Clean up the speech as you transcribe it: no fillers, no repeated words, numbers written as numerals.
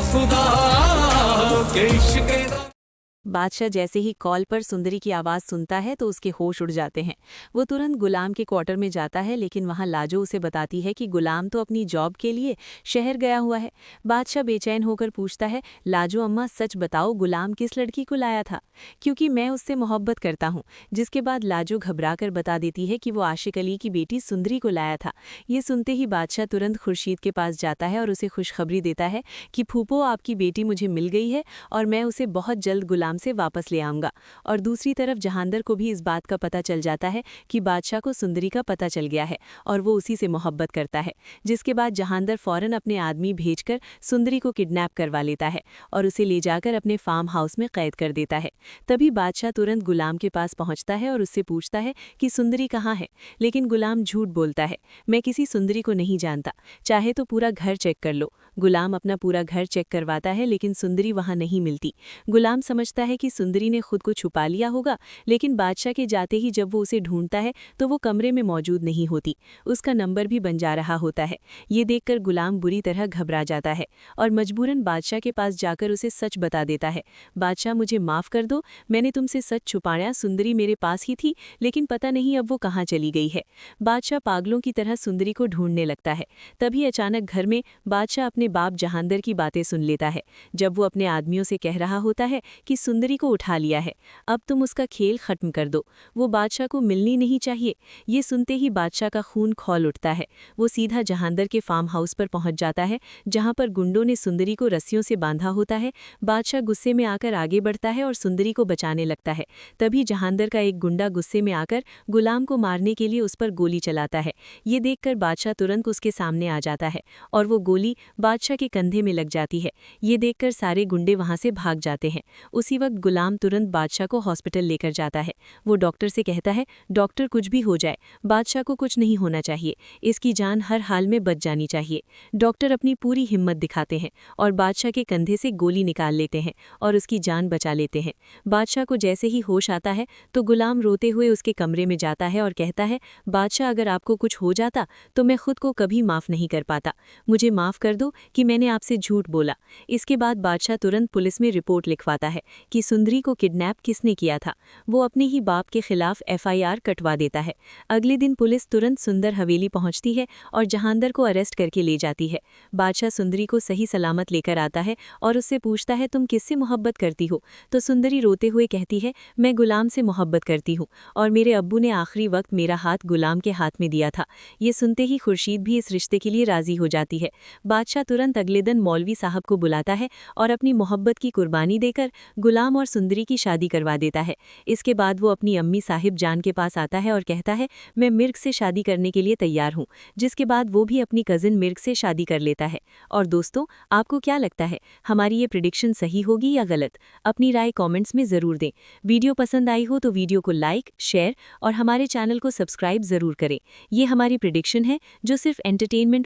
खुदा के इश्क दा। बादशाह जैसे ही कॉल पर सुंदरी की आवाज़ सुनता है तो उसके होश उड़ जाते हैं। वो तुरंत गुलाम के क्वार्टर में जाता है, लेकिन वहाँ लाजो उसे बताती है कि गुलाम तो अपनी जॉब के लिए शहर गया हुआ है। बादशाह बेचैन होकर पूछता है, लाजो अम्मा सच बताओ, गुलाम किस लड़की को लाया था, क्योंकि मैं उससे मोहब्बत करता हूँ। जिसके बाद लाजो घबराकर बता देती है कि वो आशिक अली की बेटी सुंदरी को लाया था। ये सुनते ही बादशाह तुरंत खुर्शीद के पास जाता है और उसे खुशखबरी देता है कि फूफो, आपकी बेटी मुझे मिल गई है और मैं उसे बहुत जल्द गुलाम से वापस ले आऊंगा। और दूसरी तरफ जहांदर को भी इस बात का पता चल जाता है कि बादशाह को सुंदरी का पता चल गया है और वो उसी से मोहब्बत करता है। जिसके बाद जहांदर फौरन अपने आदमी भेजकर सुंदरी को किडनैप करवा लेता है और उसे ले जाकर अपने फार्म हाउस में कैद कर देता है। तभी बादशाह तुरंत गुलाम के पास पहुंचता है और उससे पूछता है कि सुंदरी कहाँ है, लेकिन गुलाम झूठ बोलता है, मैं किसी सुंदरी को नहीं जानता, चाहे तो पूरा घर चेक कर लो। गुलाम अपना पूरा घर चेक करवाता है, लेकिन सुंदरी वहां नहीं मिलती। गुलाम समझता है कि सुंदरी ने खुद को छुपा लिया होगा, लेकिन बादशाह के जाते ही जब वो उसे ढूंढता है तो वो कमरे में मौजूद नहीं होती। उसका नंबर भी बन जा रहा होता है। ये देखकर गुलाम बुरी तरह घबरा जाता है और मजबूरन बादशाह के पास जाकर उसे सच बता देता है। बादशाह, मुझे माफ़ कर दो, मैंने तुमसे सच छुपाया, सुंदरी मेरे पास ही थी, लेकिन पता नहीं अब वो कहाँ चली गई है। बादशाह पागलों की तरह सुंदरी को ढूंढने लगता है। तभी अचानक घर में बादशाह अपने बाप जहांदर की बातें सुन लेता है, जब वो अपने आदमियों से कह रहा होता है कि सुंदरी को उठा लिया है, अब तुम उसका खेल खत्म कर दो, वो बादशाह को मिलनी नहीं चाहिए। ये सुनते ही बादशाह का खून खौल उठता है। वो सीधा जहांदर के फार्म हाउस पर पहुंच जाता है, जहां पर गुंडों ने सुंदरी को रस्सियों से बांधा होता है। बादशाह गुस्से में आकर आगे बढ़ता है और सुंदरी को बचाने लगता है। तभी जहांदर का एक गुंडा गुस्से में आकर गुलाम को मारने के लिए उस पर गोली चलाता है। ये देखकर बादशाह तुरंत उसके सामने आ जाता है और वो गोली बादशाह के कंधे में लग जाती है। ये देखकर सारे गुंडे वहां से भाग जाते हैं। उसी वक्त गुलाम तुरंत बादशाह को हॉस्पिटल लेकर जाता है। वो डॉक्टर से कहता है, डॉक्टर कुछ भी हो जाए, बादशाह को कुछ नहीं होना चाहिए, इसकी जान हर हाल में बच जानी चाहिए। डॉक्टर अपनी पूरी हिम्मत दिखाते हैं और बादशाह के कंधे से गोली निकाल लेते हैं और उसकी जान बचा लेते हैं। बादशाह को जैसे ही होश आता है तो गुलाम रोते हुए उसके कमरे में जाता है और कहता है, बादशाह, अगर आपको कुछ हो जाता तो मैं खुद को कभी माफ़ नहीं कर पाता, मुझे माफ़ कर दो कि मैंने आपसे झूठ बोला। इसके बाद बादशाह तुरंत पुलिस में रिपोर्ट लिखवाता है कि सुंदरी को किडनैप किसने किया था। वो अपने ही बाप के खिलाफ एफआईआर कटवा देता है। अगले दिन पुलिस तुरंत सुंदर हवेली पहुंचती है और जहांदर को अरेस्ट करके ले जाती है। बादशाह सुंदरी को सही सलामत लेकर आता है और उससे पूछता है, तुम किससे मोहब्बत करती हो? तो सुंदरी रोते हुए कहती है, मैं गुलाम से मोहब्बत करती हूँ और मेरे अब्बू ने आखिरी वक्त मेरा हाथ गुलाम के हाथ में दिया था। ये सुनते ही खुर्शीद भी इस रिश्ते के लिए राजी हो जाती है। बादशाह तुरंत अगले दिन मौलवी साहब को बुलाता है और अपनी मोहब्बत की कुर्बानी देकर गुलाम और सुंदरी की शादी करवा देता है। इसके बाद वो अपनी अम्मी साहिब जान के पास आता है और कहता है, मैं मिर्ग से शादी करने के लिए तैयार हूँ। जिसके बाद वो भी अपनी कजिन मिर्ग से शादी कर लेता है। और दोस्तों, आपको क्या लगता है, हमारी ये प्रिडिक्शन सही होगी या गलत? अपनी राय कमेंट्स में ज़रूर दें। वीडियो पसंद आई हो तो वीडियो को लाइक, शेयर और हमारे चैनल को सब्सक्राइब ज़रूर करें। ये हमारी प्रिडिक्शन है जो सिर्फ एंटरटेनमेंट